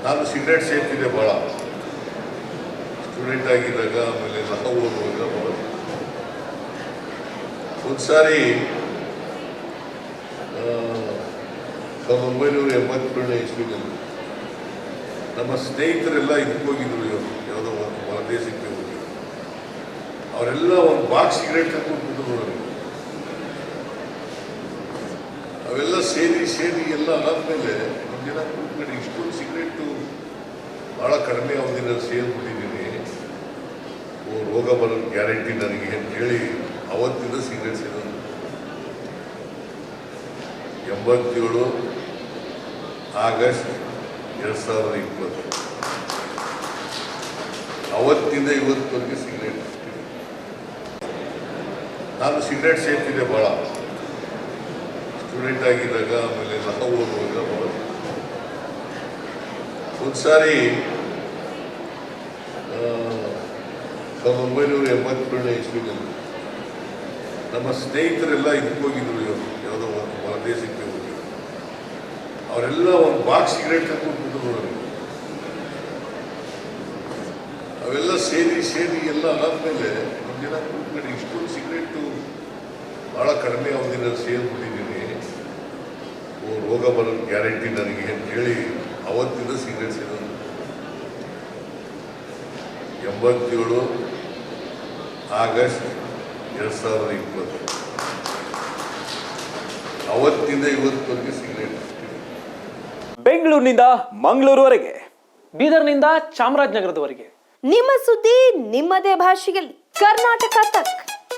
ನಾನು ಸಿಗರೇಟ್ ಸೇರ್ತಿದ್ದೆ ಭಾಳ ಸ್ಟೂಡೆಂಟ್ ಆಗಿದ್ದಾಗ, ಆಮೇಲೆ ನಾವು ಓದುವಾಗ ಭಾಳ. ಒಂದು ಸಾರಿ 1987 ಇಸ್ವಿನಲ್ಲಿ ನಮ್ಮ ಸ್ನೇಹಿತರೆಲ್ಲ ಇದಕ್ಕೆ ಹೋಗಿದ್ರು, ಯಾವುದೋ ಒಂದು ಹೊರದೇಶಕ್ಕೆ ಹೋಗಿ ಅವರೆಲ್ಲ ಒಂದು ಬಾಕ್ಸ್ ಸಿಗರೇಟ್ ಹಾಕ್ಬಿಟ್ಟು ನನಗೆ. ಅವೆಲ್ಲ ಸೇರಿ ಎಲ್ಲ ಆದಮೇಲೆ ಒಂದು ದಿನ ಕೂತ್ಕೊಂಡು ಇಷ್ಟೊಂದು ಸಿಗರೇಟು ಭಾಳ ಕಡಿಮೆ ಅವಧಿನ ಸೇರಿಬಿಟ್ಟಿದ್ದೀನಿ, ರೋಗ ಬರೋದು ಗ್ಯಾರಂಟಿ ನನಗೆ ಅಂತೇಳಿ ಅವತ್ತಿಂದ ಸಿಗರೇಟ್ ಸೇರೋದು. 87 ಆಗಸ್ಟ್ 2020 ಅವತ್ತಿಂದ ಇವತ್ತವರೆಗೆ ಸಿಗರೇಟ್. ನಾನು ಸಿಗರೇಟ್ ಸೇರ್ತಿದ್ದೆ ಭಾಳ ಸ್ಟೂಡೆಂಟ್ ಆಗಿದ್ದಾಗ, ಆಮೇಲೆ ನಾವು ಓದುವಾಗ ಭಾಳ. ಒಂದು ಸಾರಿ 1987 ಇಸ್ವಿನಲ್ಲಿ ನಮ್ಮ ಸ್ನೇಹಿತರೆಲ್ಲ ಇದಕ್ಕೆ ಹೋಗಿದ್ರು, ಯಾವುದೋ ಒಂದು ಹೊರದೇಶಕ್ಕೆ ಹೋಗಿ ಅವರೆಲ್ಲ ಒಂದು ಬಾಕ್ಸ್ ಸಿಗರೇಟ್ ಹಾಕ್ಬಿಟ್ಟು ನನಗೆ. ಅವೆಲ್ಲ ಸೇರಿ ಎಲ್ಲ ಆದಮೇಲೆ ಒಂದು ದಿನ ಕೂತ್ಕೊಂಡು ಇಷ್ಟೊಂದು ಸಿಗರೇಟು ಭಾಳ ಕಡಿಮೆ ಅವಧಿನ ಸೇರಿಬಿಟ್ಟಿದ್ದೀನಿ, ರೋಗ ಬರೋದು ಗ್ಯಾರಂಟಿ ನನಗೆ ಅಂತೇಳಿ ಅವತ್ತಿಂದ ಸಿಗರೇಟ್ ಸೇರೋದು. 87 ಆಗಸ್ಟ್ 2020 ಅವತ್ತಿಂದ ಇವತ್ತವರೆಗೆ ಸಿಗರೇಟ್. ಬೆಂಗಳೂರಿನಿಂದ ಮಂಗಳೂರುವರೆಗೆ, ಬೀದರ್ನಿಂದ ಚಾಮರಾಜನಗರದವರೆಗೆ ನಿಮ್ಮ ಸುದ್ದಿ ನಿಮ್ಮದೇ ಭಾಷೆಯಲ್ಲಿ. ಕರ್ನಾಟಕ ತಕ್.